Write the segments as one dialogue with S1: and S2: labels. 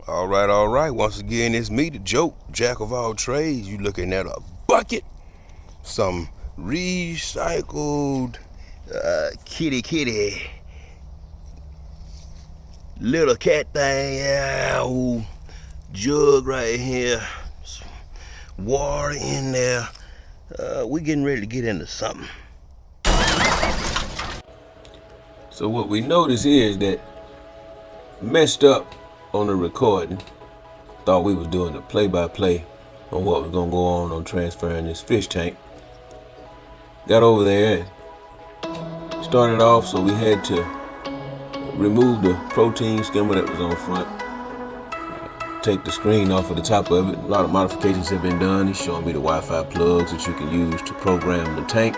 S1: All right. Once again, it's me, the Joke, Jack of all trades. You looking at a bucket, some recycled kitty little cat thing. Yeah, ooh, jug right here, some water in there. We getting ready to get into something.
S2: So what we noticed here is that messed up on the recording. Thought we was doing the play-by-play on what was gonna go on transferring this fish tank. Got over there and started off, so we had to remove the protein skimmer that was on front, take the screen off of the top of it. A lot of modifications have been done. He's showing me the Wi-Fi plugs that you can use to program the tank.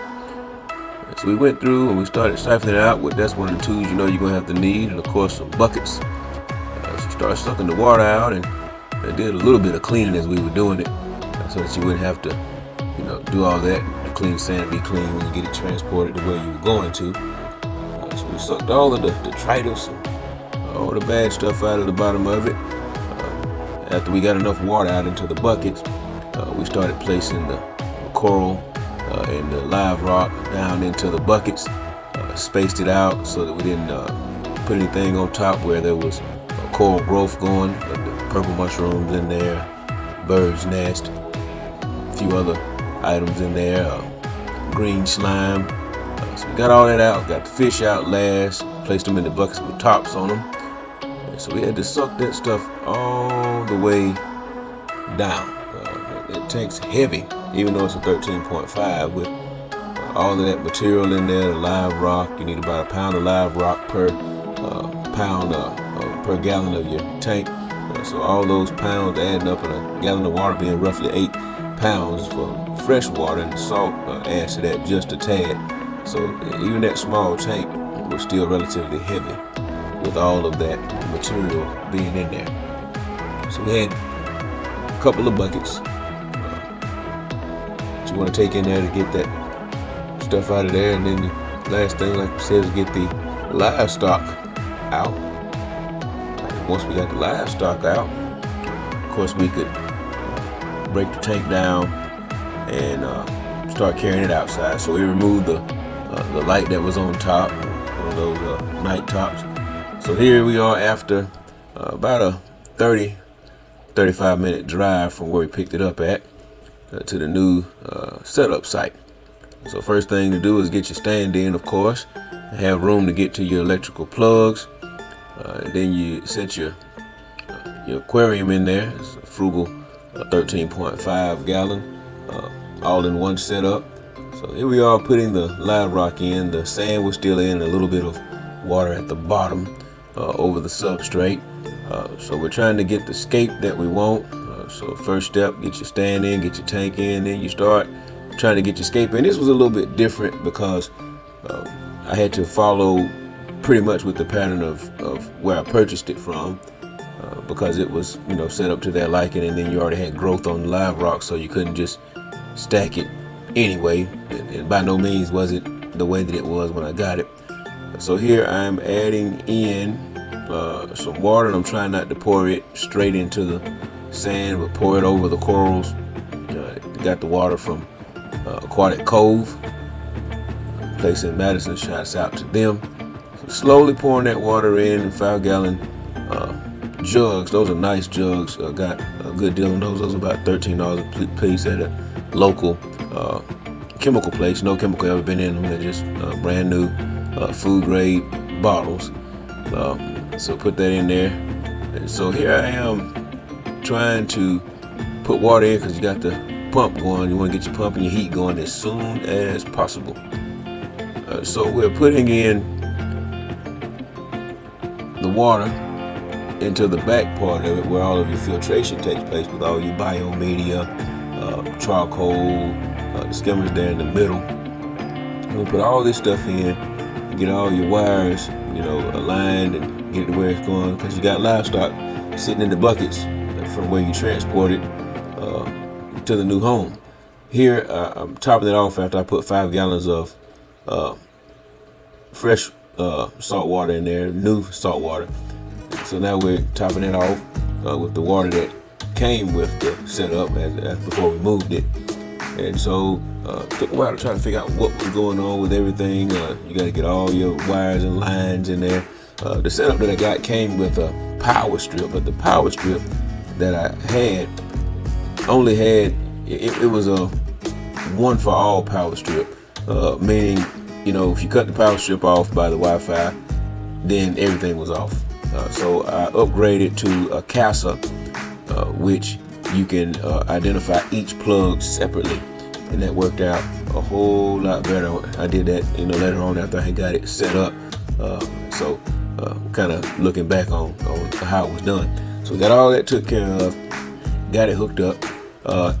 S2: So we went through and we started siphoning it out. That's one of the tools you know you're gonna have to need, and of course some buckets. So started sucking the water out, and I did a little bit of cleaning as we were doing it, so that you wouldn't have to, do all that. The clean sand be clean when you get it transported to where you were going to. So we sucked all of the detritus and all the bad stuff out of the bottom of it. After we got enough water out into the buckets, we started placing the coral and the live rock down into the buckets, spaced it out so that we didn't put anything on top where there was coral growth going, like the purple mushrooms in there, bird's nest, a few other items in there, green slime. So we got all that out, got the fish out last, placed them in the buckets with tops on them. And so we had to suck that stuff all the way down. That tank's heavy, even though it's a 13.5 with all of that material in there, the live rock. You need about a pound of live rock per pound per gallon of your tank. So all those pounds adding up, and a gallon of water being roughly 8 pounds for fresh water, and the salt adds to that just a tad. So even that small tank was still relatively heavy with all of that material being in there. So we had a couple of buckets that you want to take in there to get that stuff out of there, and then the last thing, like I said, is get the livestock out. Once we got the livestock out, of course we could break the tank down and start carrying it outside. So we removed the light that was on top, one of those night tops. So here we are after about a 30-35 minute drive from where we picked it up at to the new setup site. So first thing to do is get your stand in, of course, and have room to get to your electrical plugs. And then you set your aquarium in there. It's a Frugal 13.5 gallon, all in one setup. So here we are putting the live rock in. The sand was still in, a little bit of water at the bottom over the substrate. So we're trying to get the scape that we want. So first step, get your stand in, get your tank in, then you start trying to get your scape in. This was a little bit different because I had to follow pretty much with the pattern of where I purchased it from, because it was set up to their liking, and then you already had growth on the live rock, so you couldn't just stack it anyway. And by no means was it the way that it was when I got it. So here I'm adding in some water, and I'm trying not to pour it straight into the sand, but pour it over the corals. Got the water from Aquatic Cove, placing Madison shots out to them. So slowly pouring that water in 5-gallon jugs. Those are nice jugs. Got a good deal on those. Those are about $13 a piece at a local chemical place. No chemical ever been in them. They're just brand new food grade bottles. So put that in there. And so here I am trying to put water in, because you got the pump going. You want to get your pump and your heat going as soon as possible. So we're putting in the water into the back part of it, where all of your filtration takes place with all your biomedia, charcoal, the skimmers there in the middle. And we put all this stuff in, get all your wires, aligned, and get it to where it's going, because you got livestock sitting in the buckets from where you transport it to the new home. Here I'm topping it off after I put 5 gallons of fresh salt water in there, new salt water. So now we're topping it off with the water that came with the setup as before we moved it. And so it took a while to try to figure out what was going on with everything. You got to get all your wires and lines in there. The setup that I got came with a power strip, but the power strip that I had only had, it was a one for all power strip, meaning, you know, if you cut the power strip off by the Wi-Fi, then everything was off. So I upgraded to a CASA, which you can identify each plug separately, and that worked out a whole lot better. I did that, you know, later on after I had got it set up. So kind of looking back on how it was done. So we got all that took care of, got it hooked up,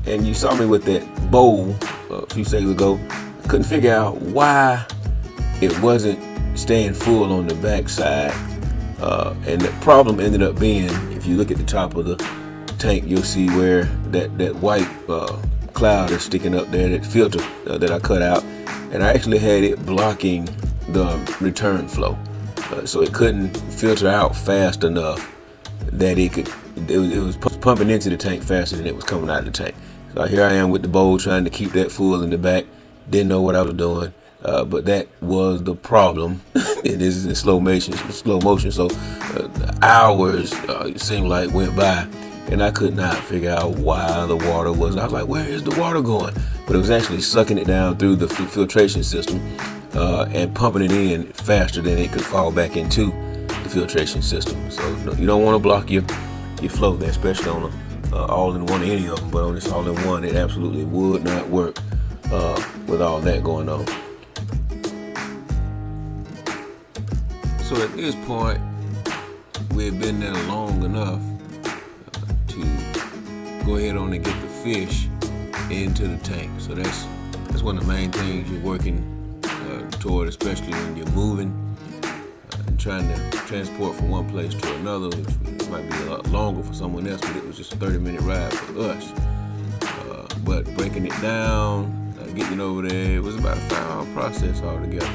S2: and you saw me with that bowl a few seconds ago. I couldn't figure out why it wasn't staying full on the back side, and the problem ended up being, if you look at the top of the tank, you'll see where that white cloud is sticking up there, that filter that I cut out, and I actually had it blocking the return flow, so it couldn't filter out fast enough that it was pumping into the tank faster than it was coming out of the tank. So here I am with the bowl trying to keep that full in the back. Didn't know what I was doing, but that was the problem. It is in slow motion. So hours it seemed like went by, and I could not figure out why the water was. I was like, where is the water going? But it was actually sucking it down through the filtration system and pumping it in faster than it could fall back into the filtration system. So you don't want to block your flow there, especially on all-in-one, any of them. But on this all-in-one, it absolutely would not work with all that going on. So at this point, we've been there long enough to go ahead on and get the fish into the tank. So that's one of the main things you're working toward, especially when you're moving and trying to transport from one place to another, which might be a lot longer for someone else, but it was just a 30-minute ride for us. But breaking it down, getting over there, it was about a 5-hour process altogether.